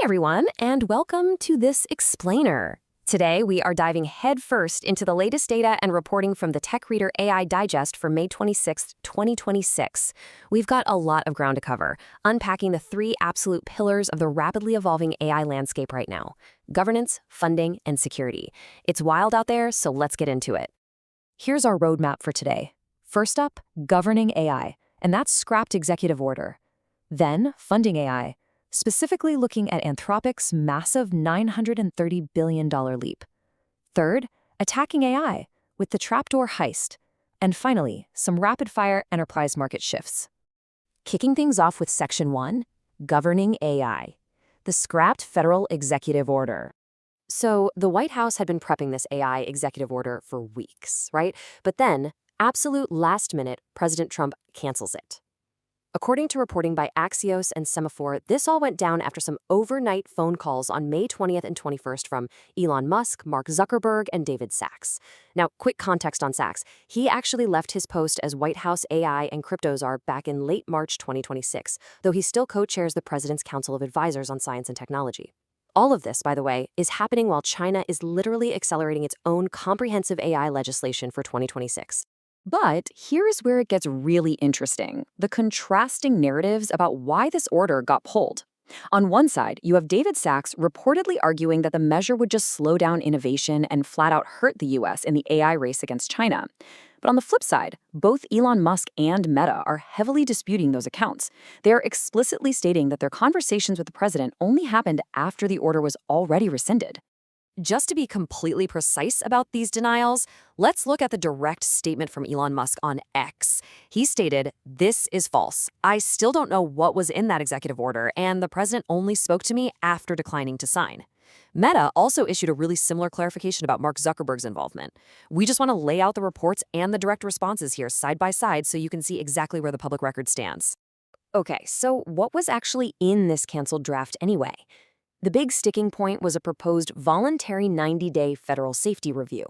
everyone, and welcome to this explainer. Today, we are diving headfirst into the latest data and reporting from the Tech Reader AI Digest for May 26, 2026. We've got a lot of ground to cover, unpacking the three absolute pillars of the rapidly evolving AI landscape right now: governance, funding, and security. It's wild out there, so let's get into it. Here's our roadmap for today. First up, governing AI, and that's scrapped executive order. Then, funding AI, specifically looking at Anthropic's massive $930 billion leap. Third, attacking AI with the trapdoor heist. And finally, some rapid-fire enterprise market shifts. Kicking things off with Section 1, governing AI, the scrapped federal executive order. So the White House had been prepping this AI executive order for weeks, right? But then, absolute last minute, President Trump cancels it. According to reporting by Axios and Semaphore, this all went down after some overnight phone calls on May 20th and 21st from Elon Musk, Mark Zuckerberg, and David Sacks. Now, quick context on Sacks. He actually left his post as White House AI and crypto czar back in late March 2026, though he still co-chairs the President's Council of Advisors on Science and Technology. All of this, by the way, is happening while China is literally accelerating its own comprehensive AI legislation for 2026. But here's where it gets really interesting: the contrasting narratives about why this order got pulled. On one side, you have David Sacks reportedly arguing that the measure would just slow down innovation and flat out hurt the US in the AI race against China. But on the flip side, both Elon Musk and Meta are heavily disputing those accounts. They are explicitly stating that their conversations with the president only happened after the order was already rescinded. Just to be completely precise about these denials, let's look at the direct statement from Elon Musk on X. He stated, "This is false. I still don't know what was in that executive order, and the president only spoke to me after declining to sign." Meta also issued a really similar clarification about Mark Zuckerberg's involvement. We just want to lay out the reports and the direct responses here side by side so you can see exactly where the public record stands. Okay, so what was actually in this canceled draft anyway? The big sticking point was a proposed voluntary 90-day federal safety review,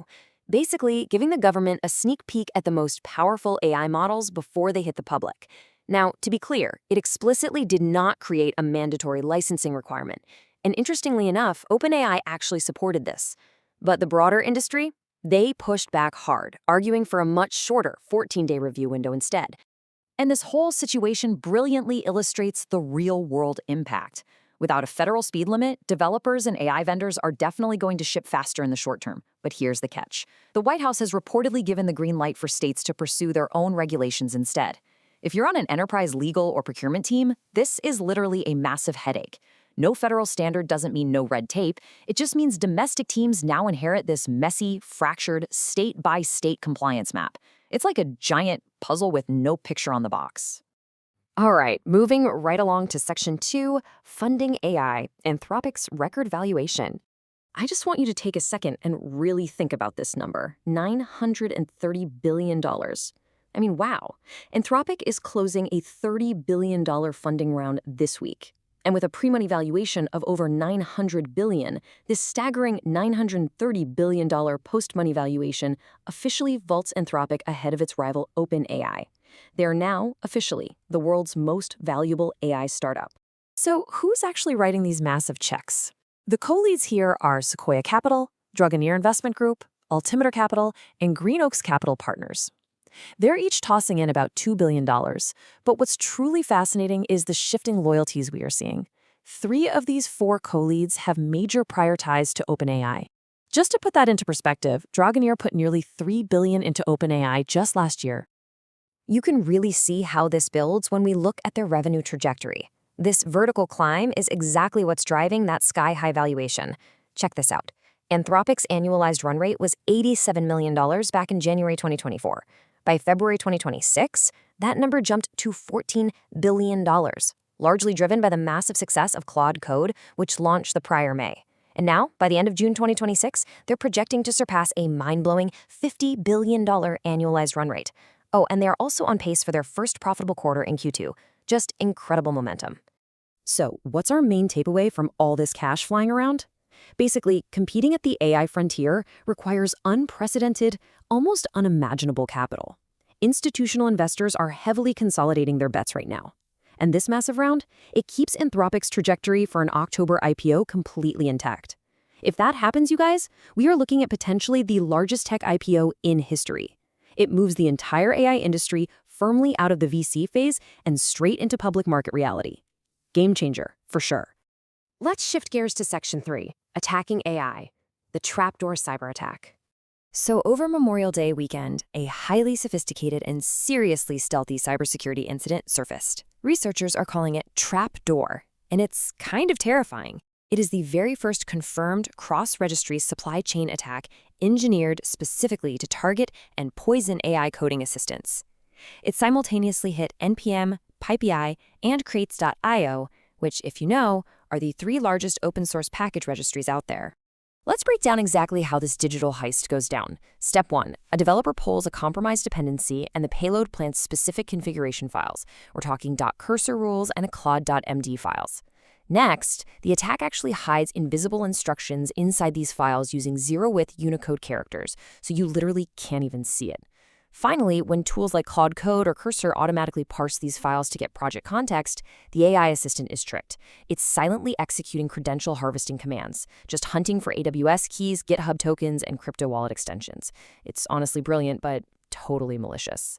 basically giving the government a sneak peek at the most powerful AI models before they hit the public. Now, to be clear, it explicitly did not create a mandatory licensing requirement, and interestingly enough, OpenAI actually supported this. But the broader industry, they pushed back hard, arguing for a much shorter 14-day review window instead. And this whole situation brilliantly illustrates the real-world impact. Without a federal speed limit, developers and AI vendors are definitely going to ship faster in the short term. But here's the catch: the White House has reportedly given the green light for states to pursue their own regulations instead. If you're on an enterprise legal or procurement team, this is literally a massive headache. No federal standard doesn't mean no red tape. It just means domestic teams now inherit this messy, fractured, state-by-state compliance map. It's like a giant puzzle with no picture on the box. All right, moving right along to Section 2, funding AI, Anthropic's record valuation. I just want you to take a second and really think about this number, $930 billion. I mean, wow. Anthropic is closing a $30 billion funding round this week. And with a pre-money valuation of over $900 billion, this staggering $930 billion post-money valuation officially vaults Anthropic ahead of its rival OpenAI. They are now, officially, the world's most valuable AI startup. So who's actually writing these massive checks? The co-leads here are Sequoia Capital, Dragoneer Investment Group, Altimeter Capital, and Green Oaks Capital Partners. They're each tossing in about $2 billion, but what's truly fascinating is the shifting loyalties we are seeing. 3 of these 4 co-leads have major prior ties to OpenAI. Just to put that into perspective, Dragoneer put nearly $3 billion into OpenAI just last year. You can really see how this builds when we look at their revenue trajectory. This vertical climb is exactly what's driving that sky-high valuation. Check this out. Anthropic's annualized run rate was $87 million back in January 2024. By February 2026, that number jumped to $14 billion, largely driven by the massive success of Claude Code, which launched the prior May. And now, by the end of June 2026, they're projecting to surpass a mind-blowing $50 billion annualized run rate. Oh, and they are also on pace for their first profitable quarter in Q2. Just incredible momentum. So, what's our main takeaway from all this cash flying around? Basically, competing at the AI frontier requires unprecedented, almost unimaginable capital. Institutional investors are heavily consolidating their bets right now. And this massive round, it keeps Anthropic's trajectory for an October IPO completely intact. If that happens, you guys, we are looking at potentially the largest tech IPO in history. It moves the entire AI industry firmly out of the VC phase and straight into public market reality. Game changer, for sure. Let's shift gears to Section 3, Attacking AI, the trapdoor cyber attack. So over Memorial Day weekend, a highly sophisticated and seriously stealthy cybersecurity incident surfaced. Researchers are calling it trapdoor, and it's kind of terrifying. It is the very first confirmed cross-registry supply chain attack engineered specifically to target and poison AI coding assistants. It simultaneously hit NPM, PyPI, and Crates.io, which, if you know, are the 3 largest open-source package registries out there. Let's break down exactly how this digital heist goes down. Step 1. A developer pulls a compromised dependency and the payload plants specific configuration files. We're talking .cursor rules and Claude.md files. Next, the attack actually hides invisible instructions inside these files using zero-width Unicode characters, so you literally can't even see it. Finally, when tools like Claude Code or Cursor automatically parse these files to get project context, the AI assistant is tricked. It's silently executing credential harvesting commands, just hunting for AWS keys, GitHub tokens, and crypto wallet extensions. It's honestly brilliant, but totally malicious.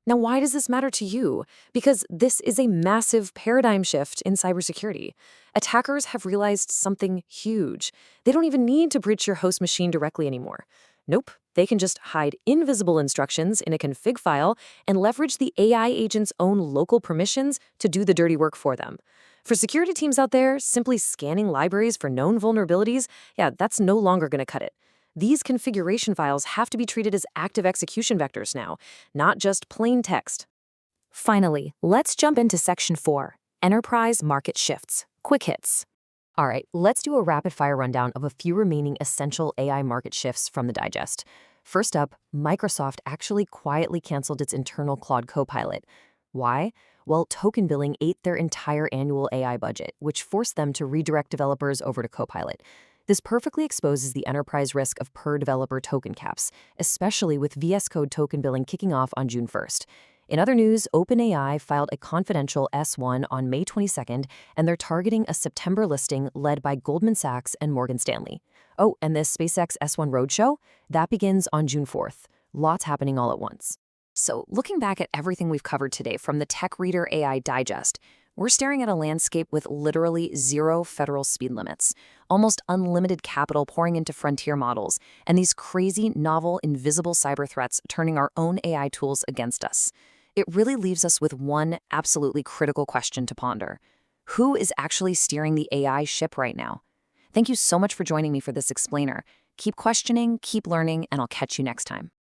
Now, why does this matter to you? Because this is a massive paradigm shift in cybersecurity. Attackers have realized something huge. They don't even need to breach your host machine directly anymore. Nope, they can just hide invisible instructions in a config file and leverage the AI agent's own local permissions to do the dirty work for them. For security teams out there, simply scanning libraries for known vulnerabilities, that's no longer going to cut it. These configuration files have to be treated as active execution vectors now, not just plain text. Finally, let's jump into Section 4, Enterprise Market Shifts, Quick Hits. All right, let's do a rapid-fire rundown of a few remaining essential AI market shifts from the digest. First up, Microsoft actually quietly canceled its internal Claude Copilot. Why? Well, token billing ate their entire annual AI budget, which forced them to redirect developers over to Copilot. This perfectly exposes the enterprise risk of per-developer token caps, especially with VS Code token billing kicking off on June 1st. In other news, OpenAI filed a confidential S1 on May 22nd, and they're targeting a September listing led by Goldman Sachs and Morgan Stanley. Oh, and this SpaceX S1 roadshow? That begins on June 4th. Lots happening all at once. So, looking back at everything we've covered today from the Tech Reader AI Digest, we're staring at a landscape with literally 0 federal speed limits, almost unlimited capital pouring into frontier models, and these crazy, novel, invisible cyber threats turning our own AI tools against us. It really leaves us with one absolutely critical question to ponder. Who is actually steering the AI ship right now? Thank you so much for joining me for this explainer. Keep questioning, keep learning, and I'll catch you next time.